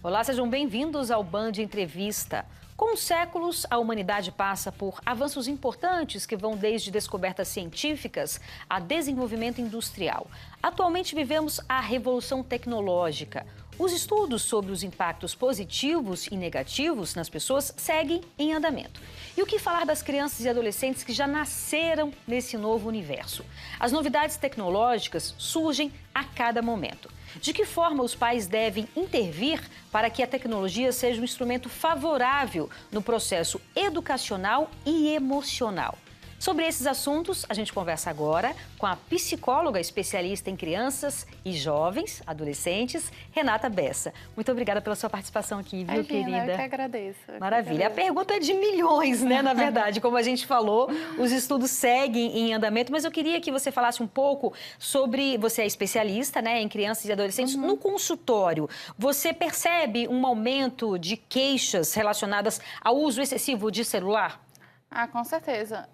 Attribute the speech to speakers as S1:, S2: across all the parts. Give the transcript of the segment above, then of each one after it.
S1: Olá, sejam bem-vindos ao Band Entrevista. Com séculos, a humanidade passa por avanços importantes que vão desde descobertas científicas a desenvolvimento industrial. Atualmente vivemos a revolução tecnológica. Os estudos sobre os impactos positivos e negativos nas pessoas seguem em andamento. E o que falar das crianças e adolescentes que já nasceram nesse novo universo? As novidades tecnológicas surgem a cada momento. De que forma os pais devem intervir para que a tecnologia seja um instrumento favorável no processo educacional e emocional? Sobre esses assuntos, a gente conversa agora com a psicóloga especialista em crianças e jovens, adolescentes, Renata Bessa. Muito obrigada pela sua participação aqui, viu, querida?
S2: Eu que agradeço.
S1: Maravilha. A pergunta é de milhões, né, na verdade. Como a gente falou, os estudos seguem em andamento, mas eu queria que você falasse um pouco sobre... Você é especialista, né, em crianças e adolescentes. No consultório, você percebe um aumento de queixas relacionadas ao uso excessivo de celular?
S2: Ah, com certeza.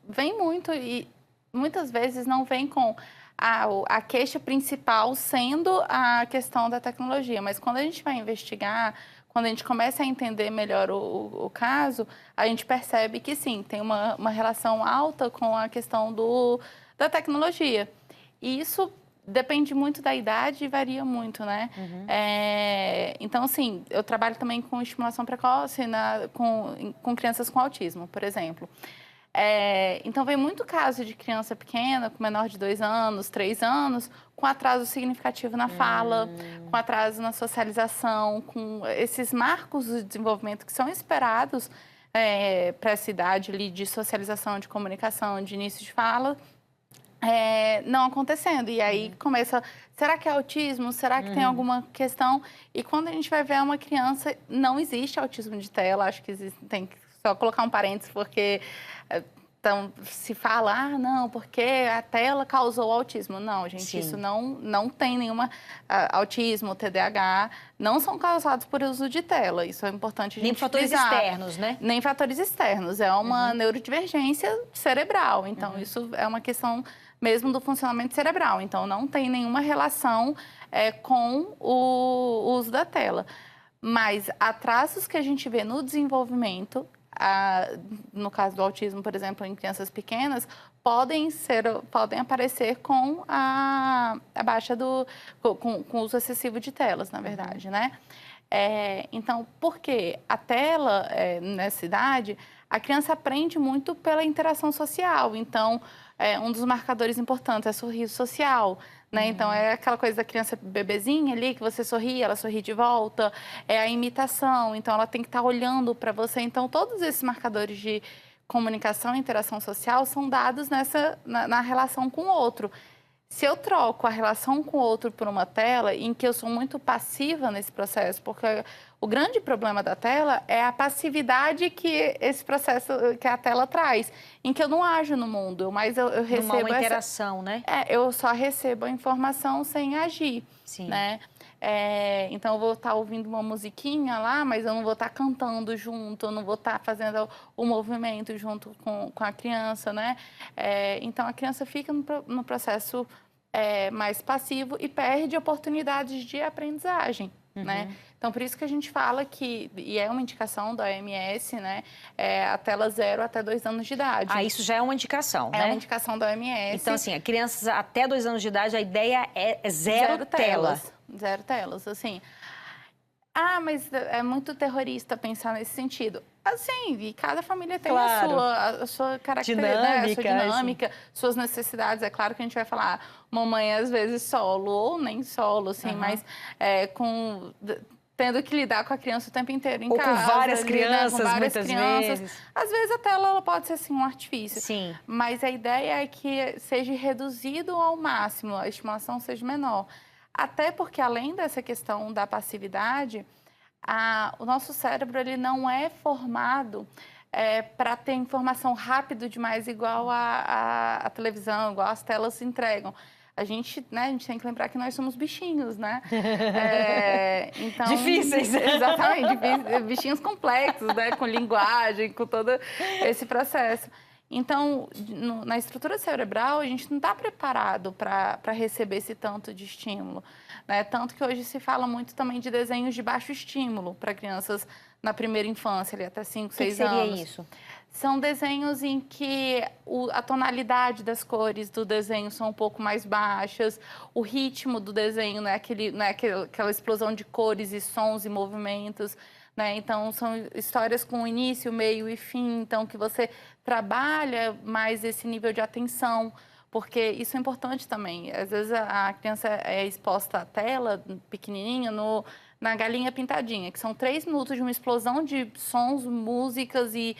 S2: Vem muito e muitas vezes não vem com a queixa principal sendo a questão da tecnologia, mas quando a gente vai investigar, quando a gente começa a entender melhor o caso, a gente percebe que sim, tem uma relação alta com a questão da tecnologia. E isso depende muito da idade e varia muito, né? Então, assim, eu trabalho também com estimulação precoce com crianças com autismo, por exemplo. Então, vem muito caso de criança pequena, com menor de 2 anos, 3 anos, com atraso significativo na fala, com atraso na socialização, com esses marcos de desenvolvimento que são esperados para essa idade ali de socialização, de comunicação, de início de fala, não acontecendo. E aí começa, será que é autismo? Será que tem alguma questão? E quando a gente vai ver uma criança, não existe autismo de tela. Acho que tem que só colocar um parênteses, porque então, se fala, não, porque a tela causou autismo. Não, gente,
S1: Sim.
S2: Isso não tem nenhuma... autismo, TDAH, não são causados por uso de tela. Isso é importante a gente
S1: fatores
S2: frisar.
S1: externos, né?
S2: Nem fatores externos. É uma neurodivergência cerebral. Então, isso é uma questão mesmo do funcionamento cerebral. Então, não tem nenhuma relação com o uso da tela. Mas atrasos que a gente vê no desenvolvimento, no caso do autismo, por exemplo, em crianças pequenas, podem aparecer com a baixa com o uso excessivo de telas, na verdade, né? Então, por quê? A tela, nessa idade, a criança aprende muito pela interação social. Então, um dos marcadores importantes é sorriso social, né? Então, é aquela coisa da criança bebezinha ali, que você sorri, ela sorri de volta. É a imitação, então ela tem que estar olhando para você. Então, todos esses marcadores de comunicação e interação social são dados na relação com o outro. Se eu troco a relação com o outro por uma tela, em que eu sou muito passiva nesse processo, porque o grande problema da tela é a passividade que esse processo, que a tela traz, em que eu não ajo no mundo, mas eu recebo
S1: uma interação, né?
S2: eu só recebo a informação sem agir,
S1: Sim.
S2: né? Então, eu vou estar ouvindo uma musiquinha lá, mas eu não vou estar cantando junto, eu não vou estar fazendo o movimento junto com a criança, né? Então, a criança fica no processo mais passivo e perde oportunidades de aprendizagem, né? Então, por isso que a gente fala que, e é uma indicação da OMS, né? A tela 0 até 2 anos de idade.
S1: Isso já é uma indicação, né?
S2: É uma indicação da OMS.
S1: Então, assim, crianças até 2 anos de idade, a ideia é zero tela.
S2: Zero telas, assim. Mas é muito terrorista pensar nesse sentido. Assim, e cada família tem a sua característica, né? A sua dinâmica, suas necessidades. É claro que a gente vai falar, mamãe às vezes solo ou nem solo, assim, mas tendo que lidar com a criança o tempo inteiro em casa.
S1: Com várias crianças,
S2: com várias
S1: muitas
S2: crianças.
S1: vezes.
S2: Às vezes a tela ela pode ser, assim, um artifício.
S1: Sim.
S2: Mas a ideia é que seja reduzido ao máximo, a estimulação seja menor. Até porque, além dessa questão da passividade, o nosso cérebro ele não é formado para ter informação rápido demais, igual a televisão, igual as telas entregam. A gente tem que lembrar que nós somos bichinhos, né? Então,
S1: difíceis.
S2: Exatamente, bichinhos complexos, né? Com linguagem, com todo esse processo. Então, na estrutura cerebral, a gente não está preparado para receber esse tanto de estímulo, né? Tanto que hoje se fala muito também de desenhos de baixo estímulo para crianças na primeira infância, ali até 5, 6 anos. O que seria isso? São desenhos em que a tonalidade das cores do desenho são um pouco mais baixas, o ritmo do desenho não é aquela explosão de cores e sons e movimentos, né? Então, são histórias com início, meio e fim, então que você trabalha mais esse nível de atenção, porque isso é importante também. Às vezes a criança é exposta à tela pequenininha na Galinha Pintadinha, que são 3 minutos de uma explosão de sons, músicas e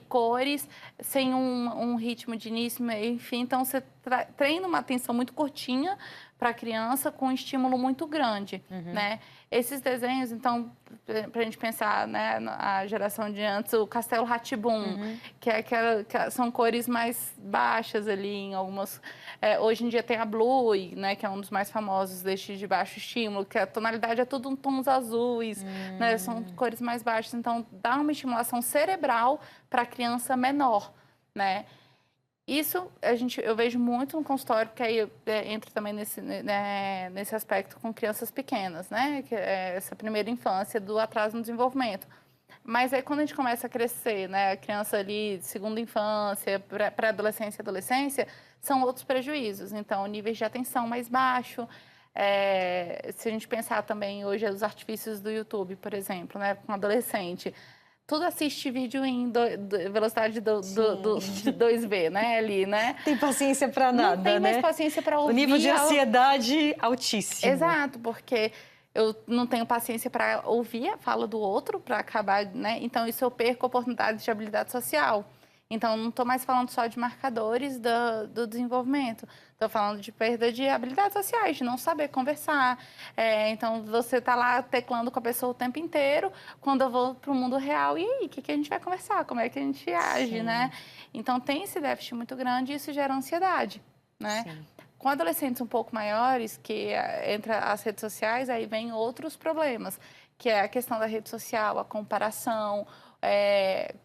S2: cores, sem um ritmo de início, meio, enfim. Então, você treina uma atenção muito curtinha para a criança com um estímulo muito grande, né? Esses desenhos, então, para a gente pensar, né, a geração de antes, o Castelo Rá-Tim-Bum, que são cores mais baixas ali em algumas... hoje em dia tem a Blue, né, que é um dos mais famosos deste de baixo estímulo, que a tonalidade é tudo em tons azuis, né, são cores mais baixas. Então, dá uma estimulação cerebral para a criança menor, né? Isso eu vejo muito no consultório, porque aí entra também nesse aspecto com crianças pequenas, né? Que é essa primeira infância do atraso no desenvolvimento. Mas aí quando a gente começa a crescer, né? A criança ali, segunda infância, pré-adolescência e adolescência, são outros prejuízos. Então, níveis de atenção mais baixo. Se a gente pensar também hoje os artifícios do YouTube, por exemplo, né? Com adolescente. Tudo assiste vídeo em velocidade de 2V, né? Ali, né?
S1: Tem paciência para nada, né?
S2: Não tem mais paciência para ouvir.
S1: O nível de ansiedade altíssimo.
S2: Exato, porque eu não tenho paciência para ouvir a fala do outro, para acabar, né? Então, isso eu perco oportunidades de habilidade social. Então, não estou mais falando só de marcadores do desenvolvimento. Estou falando de perda de habilidades sociais, de não saber conversar. Então, você está lá teclando com a pessoa o tempo inteiro. Quando eu vou para o mundo real, e aí, o que a gente vai conversar? Como é que a gente age, né? Então, tem esse déficit muito grande e isso gera ansiedade, né? Sim. Com adolescentes um pouco maiores, que entra as redes sociais, aí vem outros problemas, que é a questão da rede social, a comparação,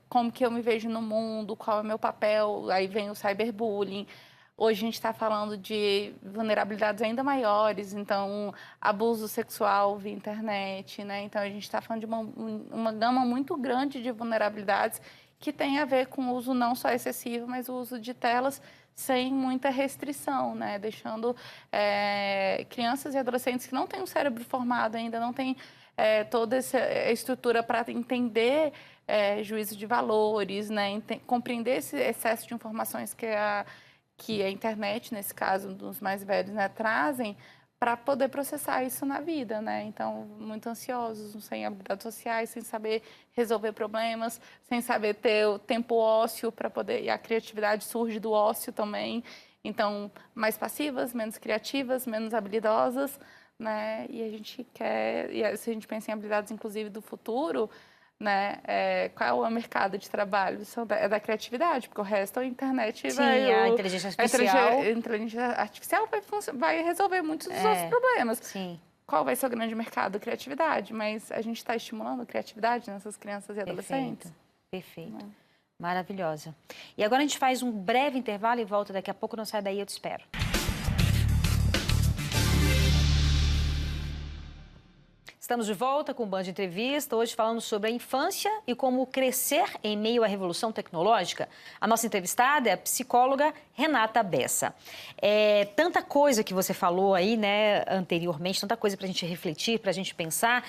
S2: como que eu me vejo no mundo, qual é o meu papel, aí vem o cyberbullying. Hoje a gente está falando de vulnerabilidades ainda maiores, então, abuso sexual via internet, né? Então, a gente está falando de uma gama muito grande de vulnerabilidades que tem a ver com o uso não só excessivo, mas o uso de telas sem muita restrição, né? Deixando crianças e adolescentes que não têm um cérebro formado ainda, não têm toda essa estrutura para entender juízo de valores, né? Compreender esse excesso de informações que a internet, nesse caso, dos mais velhos, né, trazem para poder processar isso na vida, né? Então, muito ansiosos, sem habilidades sociais, sem saber resolver problemas, sem saber ter o tempo ósseo para poder... E a criatividade surge do ócio também. Então, mais passivas, menos criativas, menos habilidosas, né? E a gente quer... E se a gente pensa em habilidades, inclusive, do futuro... Né? Qual é o mercado de trabalho? Isso é da criatividade, porque o resto a internet
S1: a inteligência artificial.
S2: A inteligência artificial vai resolver muitos dos nossos problemas.
S1: Sim.
S2: Qual vai ser o grande mercado? Criatividade, mas a gente está estimulando a criatividade nessas crianças e adolescentes.
S1: Perfeito. Maravilhosa. E agora a gente faz um breve intervalo e volta daqui a pouco. Não sai daí, eu te espero. Estamos de volta com o Band Entrevista, hoje falando sobre a infância e como crescer em meio à revolução tecnológica. A nossa entrevistada é a psicóloga Renata Bessa. Tanta coisa que você falou aí, né, anteriormente, tanta coisa para a gente refletir, para a gente pensar.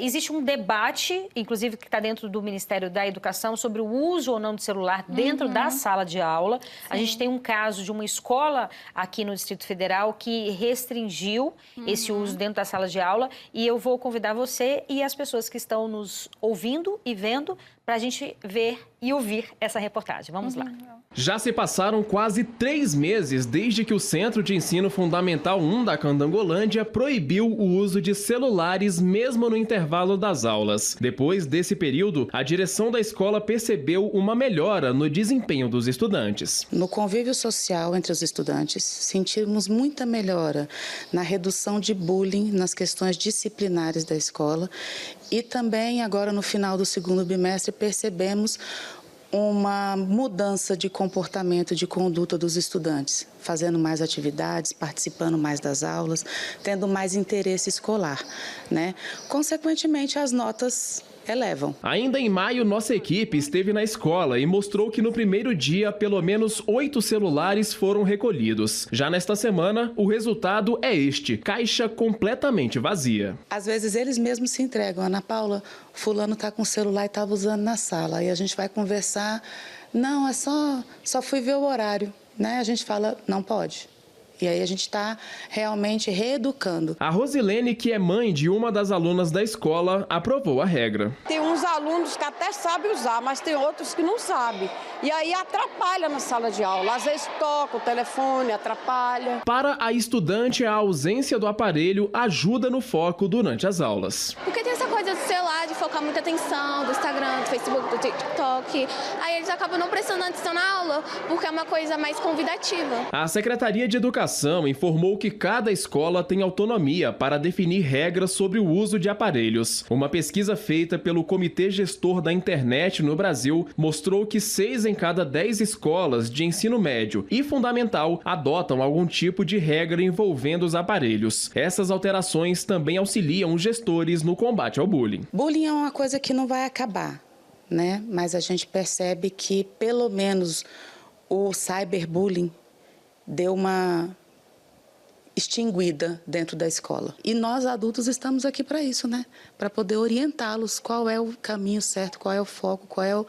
S1: Existe um debate, inclusive que está dentro do Ministério da Educação, sobre o uso ou não de celular dentro da sala de aula. Sim. A gente tem um caso de uma escola aqui no Distrito Federal que restringiu esse uso dentro da sala de aula e eu vou convidar você e as pessoas que estão nos ouvindo e vendo para a gente ver e ouvir essa reportagem. Vamos lá.
S3: Já se passaram quase 3 meses desde que o Centro de Ensino Fundamental 1 da Candangolândia proibiu o uso de celulares mesmo no intervalo das aulas. Depois desse período, a direção da escola percebeu uma melhora no desempenho dos estudantes.
S4: No convívio social entre os estudantes, sentimos muita melhora na redução de bullying nas questões disciplinares da escola e também agora no final do segundo bimestre percebemos uma mudança de comportamento, de conduta dos estudantes, fazendo mais atividades, participando mais das aulas, tendo mais interesse escolar, né? Consequentemente, as notas elevam.
S3: Ainda em maio, nossa equipe esteve na escola e mostrou que no primeiro dia, pelo menos 8 celulares foram recolhidos. Já nesta semana, o resultado é este, caixa completamente vazia.
S4: Às vezes eles mesmos se entregam. Ana Paula, fulano está com o celular e estava usando na sala. Aí a gente vai conversar, não, é só fui ver o horário, né? A gente fala, não pode. E aí a gente está realmente reeducando.
S3: A Rosilene, que é mãe de uma das alunas da escola, aprovou a regra.
S5: Tem uns alunos que até sabem usar, mas tem outros que não sabem. E aí atrapalha na sala de aula. Às vezes toca o telefone, atrapalha.
S3: Para a estudante, a ausência do aparelho ajuda no foco durante as aulas.
S6: Porque tem essa coisa do celular, de focar muita atenção, do Instagram, do Facebook, do TikTok. Aí eles acabam não prestando atenção na aula, porque é uma coisa mais convidativa.
S3: A Secretaria de Educação informou que cada escola tem autonomia para definir regras sobre o uso de aparelhos. Uma pesquisa feita pelo Comitê Gestor da Internet no Brasil mostrou que 6 em cada 10 escolas de ensino médio e fundamental adotam algum tipo de regra envolvendo os aparelhos. Essas alterações também auxiliam os gestores no combate ao bullying.
S4: Bullying é uma coisa que não vai acabar, né? Mas a gente percebe que, pelo menos, o cyberbullying deu uma extinguida dentro da escola. E nós, adultos, estamos aqui para isso, né? Para poder orientá-los qual é o caminho certo, qual é o foco, qual é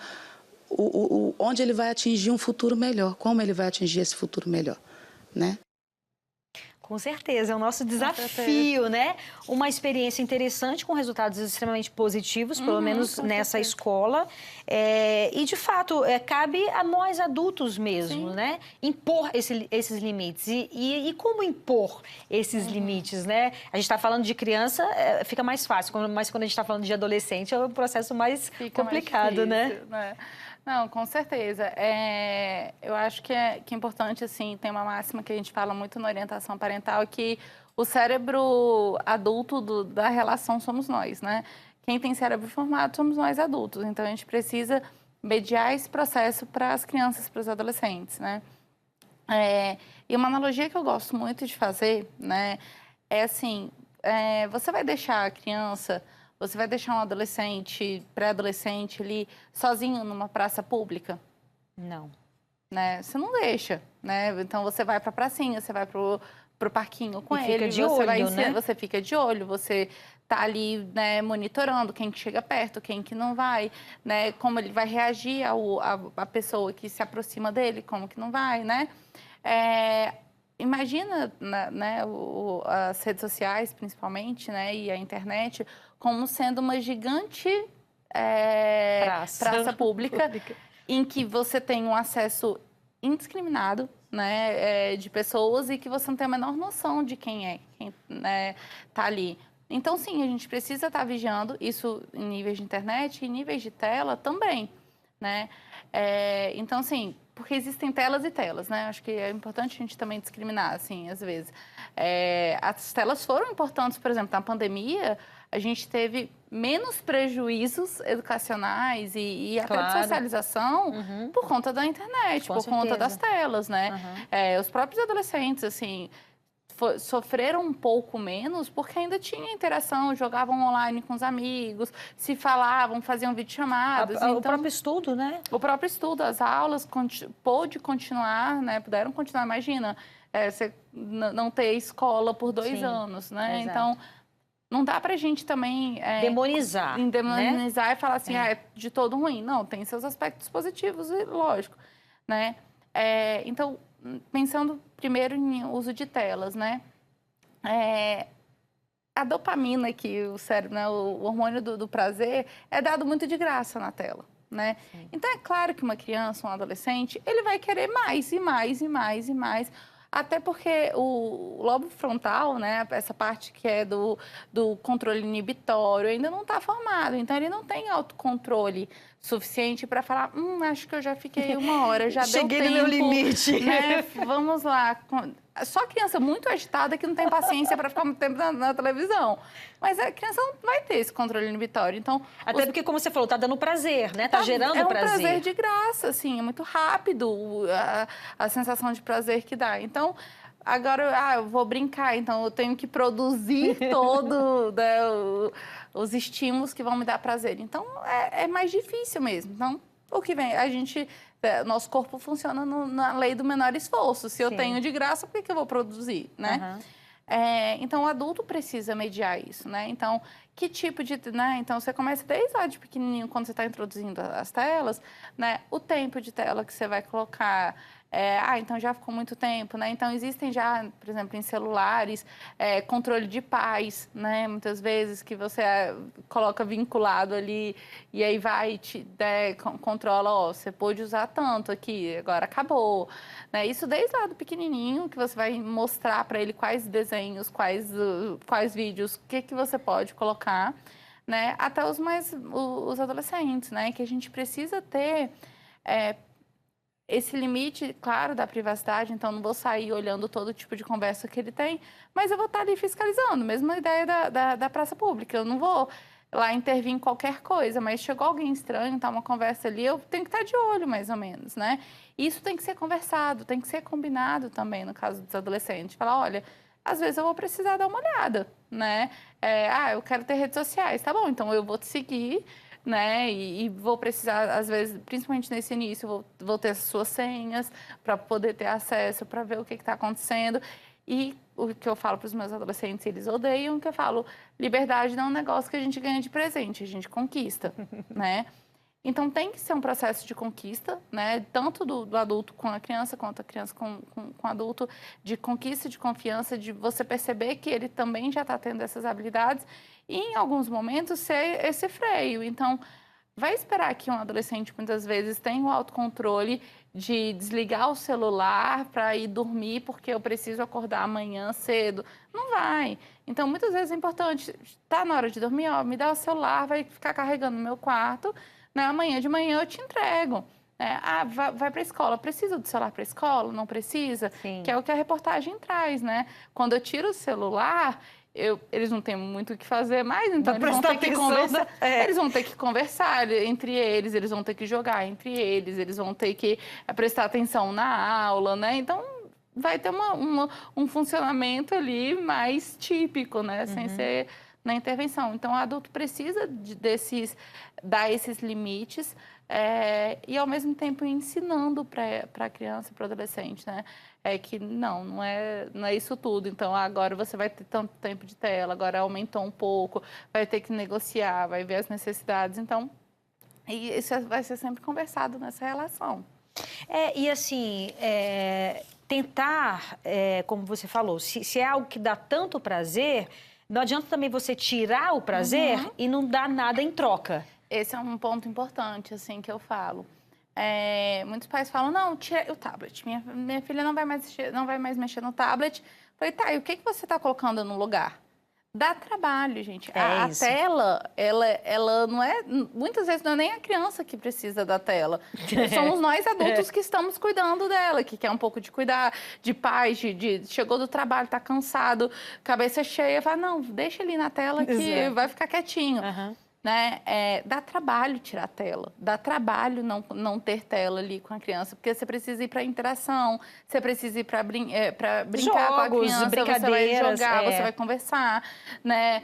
S4: onde ele vai atingir um futuro melhor, como ele vai atingir esse futuro melhor, né?
S1: Com certeza, é o nosso desafio, né? Uma experiência interessante com resultados extremamente positivos, pelo menos nessa escola. E, de fato, cabe a nós adultos mesmo, né? Impor esses limites. E como impor esses limites, né? A gente está falando de criança, fica mais fácil, mas quando a gente está falando de adolescente, é um processo mais complicado,
S2: mais difícil, né? Não, com certeza. Eu acho que é importante, assim, tem uma máxima que a gente fala muito na orientação parental, que o cérebro adulto da relação somos nós, né? Quem tem cérebro formado somos nós adultos. Então, a gente precisa mediar esse processo para as crianças, para os adolescentes, né? E uma analogia que eu gosto muito de fazer, né? É assim, você vai deixar a criança... Você vai deixar um adolescente, pré-adolescente ali, sozinho numa praça pública?
S1: Não.
S2: Né? Você não deixa, né? Então, você vai para a pracinha, você vai pro parquinho com ele.
S1: Fica de olho, né?
S2: Você fica de olho, você tá ali, né, monitorando quem que chega perto, quem que não vai, né? Como ele vai reagir a pessoa que se aproxima dele, como que não vai, né? Imagina, né, as redes sociais, principalmente, né, e a internet, como sendo uma gigante praça pública, em que você tem um acesso indiscriminado, né, de pessoas e que você não tem a menor noção de quem tá ali. Então, sim, a gente precisa estar vigiando isso em níveis de internet e em níveis de tela também, né? Então, assim, porque existem telas e telas, né? Acho que é importante a gente também discriminar, assim, às vezes. As telas foram importantes, por exemplo, na pandemia, a gente teve menos prejuízos educacionais e até de socialização por conta da internet, por conta das telas, né? Os próprios adolescentes, assim... sofreram um pouco menos porque ainda tinha interação, jogavam online com os amigos, se falavam, faziam videochamadas.
S1: O próprio estudo, né?
S2: O próprio estudo, as aulas pôde continuar, né? Puderam continuar, imagina, você não ter escola por 2 anos, né? Exato. Então, não dá pra gente também...
S1: demonizar,
S2: né? E falar assim, é de todo ruim. Não, tem seus aspectos positivos, lógico, né? Então... Pensando primeiro em uso de telas, né? A dopamina, que o cérebro, né, o hormônio do prazer, é dado muito de graça na tela, né? Sim. Então, é claro que uma criança, um adolescente, ele vai querer mais e mais e mais e mais. Até porque o lobo frontal, né, essa parte que é do controle inibitório, ainda não está formado. Então, ele não tem autocontrole suficiente para falar, acho que eu já fiquei 1 hora, já
S1: Cheguei
S2: deu
S1: no
S2: tempo,
S1: meu limite.
S2: né? Vamos lá. Só criança muito agitada que não tem paciência para ficar muito tempo na televisão. Mas a criança não vai ter esse controle inibitório. Então,
S1: Até porque, como você falou, tá dando prazer, né? Tá gerando prazer.
S2: É um prazer de graça, assim, é muito rápido a sensação de prazer que dá. Então, agora, eu vou brincar, então eu tenho que produzir todo, né, os estímulos que vão me dar prazer. Então, é mais difícil mesmo. Então, o que vem? Nosso corpo funciona na lei do menor esforço. Se eu tenho de graça, por que eu vou produzir, né? Então, o adulto precisa mediar isso, né? Então, que tipo de... né? Então, você começa desde lá de pequenininho, quando você está introduzindo as telas, né? O tempo de tela que você vai colocar... então já ficou muito tempo, né? Então, existem já, por exemplo, em celulares, controle de paz, né? Muitas vezes que você coloca vinculado ali e aí vai te controla, você pôde usar tanto aqui, agora acabou. Né? Isso desde lá do pequenininho, que você vai mostrar para ele quais desenhos, quais vídeos, o que você pode colocar, né? Até os adolescentes, né? Que a gente precisa ter... esse limite, claro, da privacidade, então não vou sair olhando todo tipo de conversa que ele tem, mas eu vou estar ali fiscalizando, mesma ideia da praça pública, eu não vou lá intervir em qualquer coisa, mas chegou alguém estranho, tá uma conversa ali, eu tenho que estar de olho, mais ou menos, né? Isso tem que ser conversado, tem que ser combinado também, no caso dos adolescentes, falar, olha, às vezes eu vou precisar dar uma olhada, né? Eu quero ter redes sociais, tá bom, então eu vou te seguir, né? E vou precisar, às vezes, principalmente nesse início, vou ter as suas senhas para poder ter acesso, para ver o que está acontecendo. E o que eu falo para os meus adolescentes, eles odeiam, que eu falo, liberdade não é um negócio que a gente ganha de presente, a gente conquista, né? Então, tem que ser um processo de conquista, né? Tanto do adulto com a criança, quanto a criança com o adulto, de conquista, de confiança, de você perceber que ele também já está tendo essas habilidades e, em alguns momentos, ser esse freio. Então, vai esperar que um adolescente, muitas vezes, tenha o autocontrole de desligar o celular para ir dormir porque eu preciso acordar amanhã cedo. Não vai. Então, muitas vezes é importante, tá na hora de dormir, me dá o celular, vai ficar carregando no meu quarto, né? Amanhã de manhã eu te entrego. Vai para a escola. Precisa do celular para a escola? Não precisa?
S1: Sim.
S2: Que é o que a reportagem traz, né? Quando eu tiro o celular, eles não têm muito o que fazer mais, então eles vão ter que conversar. Eles vão ter que conversar entre eles vão ter que jogar entre eles vão ter que prestar atenção na aula, né? Então, vai ter um funcionamento ali mais típico, né? Sem ser na intervenção. Então, o adulto precisa dar esses limites e, ao mesmo tempo, ensinando para a criança e para o adolescente, né? Que não é isso tudo. Então, agora você vai ter tanto tempo de tela, agora aumentou um pouco, vai ter que negociar, vai ver as necessidades. Então, isso vai ser sempre conversado nessa relação.
S1: E assim, tentar, como você falou, se é algo que dá tanto prazer, não adianta também você tirar o prazer e não dar nada em troca.
S2: Esse é um ponto importante, assim, que eu falo. Muitos pais falam, não, tira o tablet. Minha filha não vai mais mexer no tablet. Falei, tá, e o que você está colocando no lugar? Dá trabalho, gente. A tela, ela não é... Muitas vezes não é nem a criança que precisa da tela. Somos nós adultos que estamos cuidando dela, que quer um pouco de cuidar, de paz, chegou do trabalho, tá cansado, cabeça cheia, fala, não, deixa ele na tela que vai ficar quietinho. Né? Dá trabalho tirar a tela, dá trabalho não ter tela ali com a criança, porque você precisa ir para interação, você precisa ir para brincar com a criança, você vai jogar, você vai conversar, né?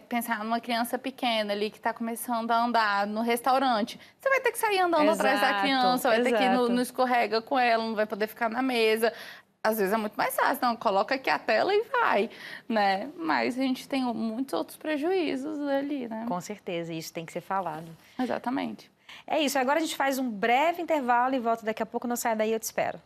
S2: Pensar numa criança pequena ali que está começando a andar no restaurante, você vai ter que sair andando atrás da criança, vai ter que ir no escorrega com ela, não vai poder ficar na mesa. Às vezes é muito mais fácil, não, coloca aqui a tela e vai, né? Mas a gente tem muitos outros prejuízos ali, né?
S1: Com certeza, isso tem que ser falado.
S2: Exatamente.
S1: É isso, agora a gente faz um breve intervalo e volta daqui a pouco, não sai daí, eu te espero.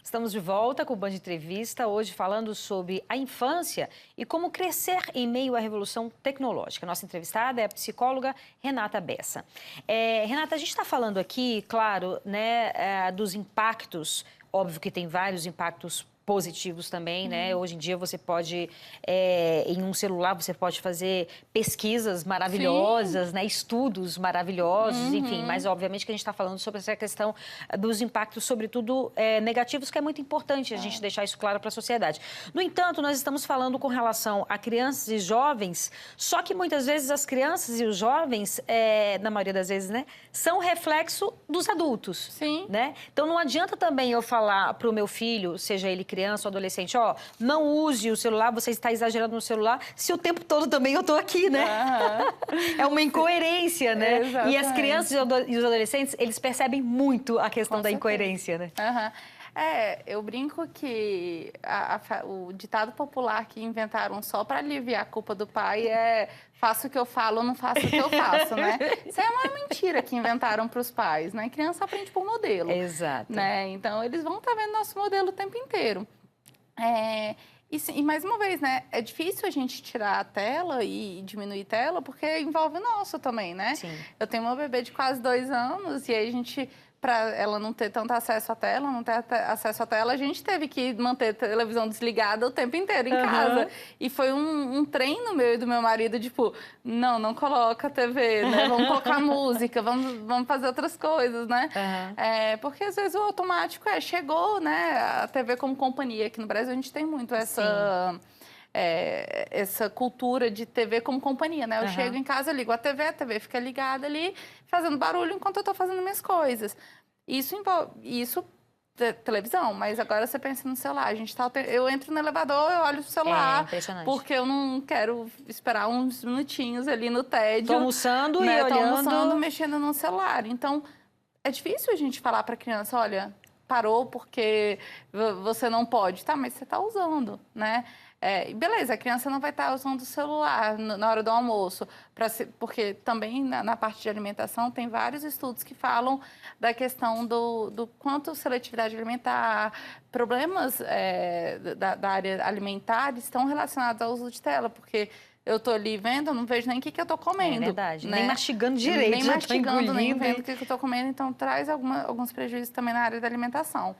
S1: Estamos de volta com o Band Entrevista, hoje falando sobre a infância e como crescer em meio à revolução tecnológica. Nossa entrevistada é a psicóloga Renata Bessa. Renata, a gente está falando aqui, claro, né, dos impactos, óbvio que tem vários impactos positivos também, né? Hoje em dia você pode, em um celular, você pode fazer pesquisas maravilhosas, né? Estudos maravilhosos, enfim. Mas, obviamente, que a gente está falando sobre essa questão dos impactos, sobretudo, negativos, que é muito importante a gente deixar isso claro para a sociedade. No entanto, nós estamos falando com relação a crianças e jovens, só que muitas vezes as crianças e os jovens, na maioria das vezes, né? São reflexo dos adultos.
S2: Sim.
S1: Né? Então, não adianta também eu falar para o meu filho, seja ele criança ou adolescente, ó, não use o celular, você está exagerando no celular, se o tempo todo também eu estou aqui, né? É uma incoerência, né?
S2: Exatamente.
S1: E as crianças e os adolescentes, eles percebem muito a questão da incoerência, né?
S2: Eu brinco que o ditado popular que inventaram só para aliviar a culpa do pai é faço o que eu falo, não faço o que eu faço, né? Isso é uma mentira que inventaram para os pais, né? A criança aprende por modelo.
S1: Exato.
S2: Né? Então, eles vão estar vendo nosso modelo o tempo inteiro. E mais uma vez, né? É difícil a gente tirar a tela e diminuir a tela, porque envolve o nosso também, né?
S1: Sim.
S2: Eu tenho uma bebê de quase 2 anos e aí a gente, para ela não ter tanto acesso à tela, não ter acesso à tela, a gente teve que manter a televisão desligada o tempo inteiro em casa. E foi um treino meu e do meu marido, tipo, não coloca a TV, né? Vamos colocar música, vamos fazer outras coisas, né? Porque às vezes o automático chegou, né? A TV como companhia. Aqui no Brasil a gente tem muito essa cultura de TV como companhia, né? Eu chego em casa, ligo a TV fica ligada ali, fazendo barulho enquanto eu tô fazendo minhas coisas. Isso envolve televisão, mas agora você pensa no celular. Eu entro no elevador, eu olho o celular, porque eu não quero esperar uns minutinhos ali no tédio.
S1: Tô almoçando
S2: né?
S1: e olhando...
S2: Tô almoçando, mexendo no celular. Então, é difícil a gente falar para a criança, olha, parou porque você não pode. Tá, mas você tá usando, né? Beleza, a criança não vai estar usando o celular na hora do almoço, porque também na parte de alimentação tem vários estudos que falam da questão do quanto seletividade alimentar, problemas da área alimentar estão relacionados ao uso de tela, porque eu tô ali vendo, eu não vejo nem o que eu tô comendo.
S1: É verdade,
S2: né?
S1: nem mastigando direito,
S2: nem mastigando, nem vendo o que eu tô comendo, então traz alguns prejuízos também na área da alimentação.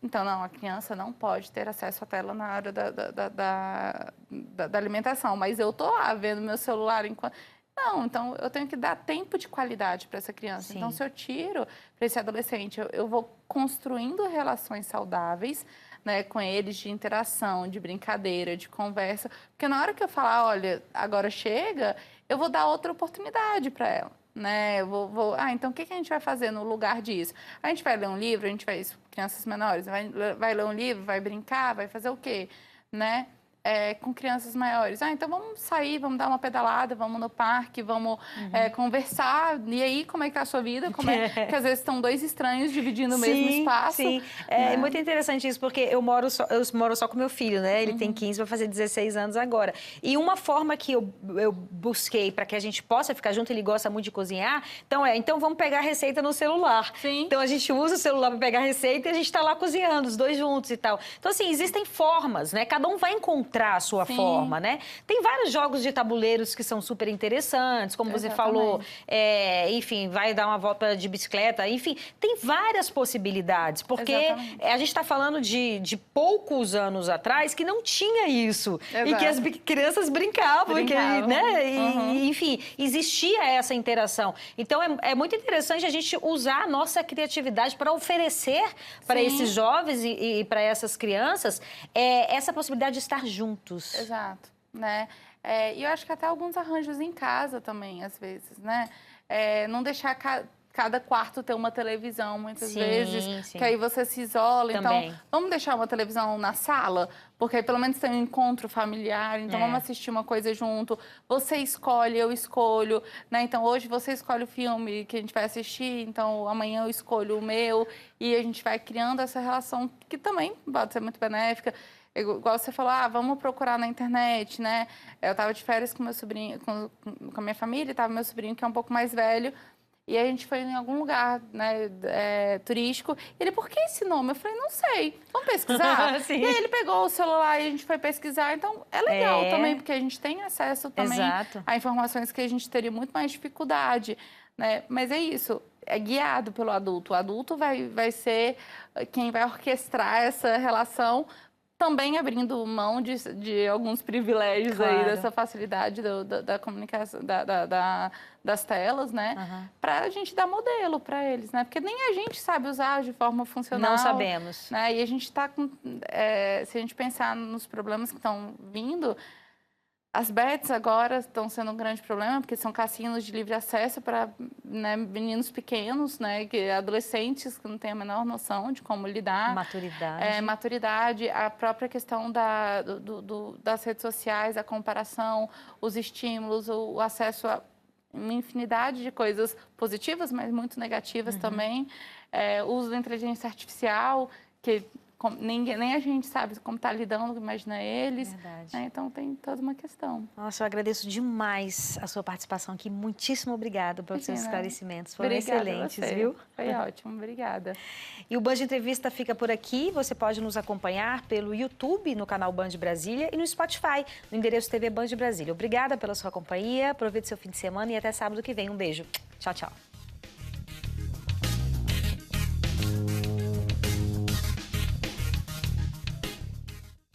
S2: Então, não, a criança não pode ter acesso à tela na hora da alimentação, mas eu tô lá vendo meu celular enquanto... Não, então eu tenho que dar tempo de qualidade para essa criança. Sim. Então, se eu tiro para esse adolescente, eu vou construindo relações saudáveis, né, com eles, de interação, de brincadeira, de conversa, porque na hora que eu falar, olha, agora chega, eu vou dar outra oportunidade para ela. Né? Então o que a gente vai fazer no lugar disso? A gente vai ler um livro, crianças menores, vai ler um livro, vai brincar, vai fazer o quê? Né? Com crianças maiores. Então vamos sair, vamos dar uma pedalada, vamos no parque, vamos conversar. E aí, como é que tá a sua vida? Como é que às vezes estão 2 estranhos dividindo o mesmo espaço?
S1: Sim, é muito interessante isso, porque eu moro só com meu filho, né? Ele tem 15, vai fazer 16 anos agora. E uma forma que eu busquei para que a gente possa ficar junto, ele gosta muito de cozinhar, então vamos pegar a receita no celular.
S2: Sim.
S1: Então a gente usa o celular para pegar a receita e a gente está lá cozinhando, os 2 juntos e tal. Então, assim, existem formas, né? Cada um vai encontrar a sua forma, né? Tem vários jogos de tabuleiros que são super interessantes, como você falou, enfim, vai dar uma volta de bicicleta, enfim, tem várias possibilidades, porque a gente está falando de poucos anos atrás que não tinha isso, e que as crianças brincavam. Né? E, enfim, existia essa interação. Então, é muito interessante a gente usar a nossa criatividade para oferecer para esses jovens e para essas crianças essa possibilidade de estar juntos.
S2: Exato, né? E eu acho que até alguns arranjos em casa também, às vezes, né? Não deixar cada quarto ter uma televisão, muitas vezes, que aí você se isola.
S1: Também.
S2: Então, vamos deixar uma televisão na sala, porque aí pelo menos tem um encontro familiar, então vamos assistir uma coisa junto. Você escolhe, eu escolho, né? Então, hoje você escolhe o filme que a gente vai assistir, então amanhã eu escolho o meu, e a gente vai criando essa relação que também pode ser muito benéfica. Igual você falou, vamos procurar na internet, né? Eu estava de férias com meu sobrinho, com a minha família, estava meu sobrinho que é um pouco mais velho, e a gente foi em algum lugar, né, turístico. Ele, por que esse nome? Eu falei, não sei, vamos pesquisar? E aí ele pegou o celular e a gente foi pesquisar. Então, é legal também, porque a gente tem acesso também a informações que a gente teria muito mais dificuldade, né? Mas é isso, é guiado pelo adulto. O adulto vai ser quem vai orquestrar essa relação, também abrindo mão de alguns privilégios aí, dessa facilidade da comunicação, das telas, né? Para a gente dar modelo para eles, né? Porque nem a gente sabe usar de forma funcional.
S1: Não sabemos.
S2: Né? E a gente está com... se a gente pensar nos problemas que estão vindo, as bets agora estão sendo um grande problema, porque são cassinos de livre acesso para, né, meninos pequenos, né, adolescentes que não têm a menor noção de como lidar.
S1: Maturidade.
S2: Maturidade, a própria questão das redes sociais, a comparação, os estímulos, o acesso a uma infinidade de coisas positivas, mas muito negativas também. O uso da inteligência artificial, que... nem a gente sabe como está lidando, imagina eles.
S1: Verdade.
S2: Né? Então, tem toda uma questão.
S1: Nossa, eu agradeço demais a sua participação aqui. Muitíssimo obrigada pelos seus esclarecimentos. Foram excelentes, viu?
S2: Foi ótimo, obrigada.
S1: E o Band Entrevista fica por aqui. Você pode nos acompanhar pelo YouTube, no canal Band Brasília, e no Spotify, no endereço TV Band Brasília. Obrigada pela sua companhia, aproveite seu fim de semana e até sábado que vem. Um beijo. Tchau, tchau.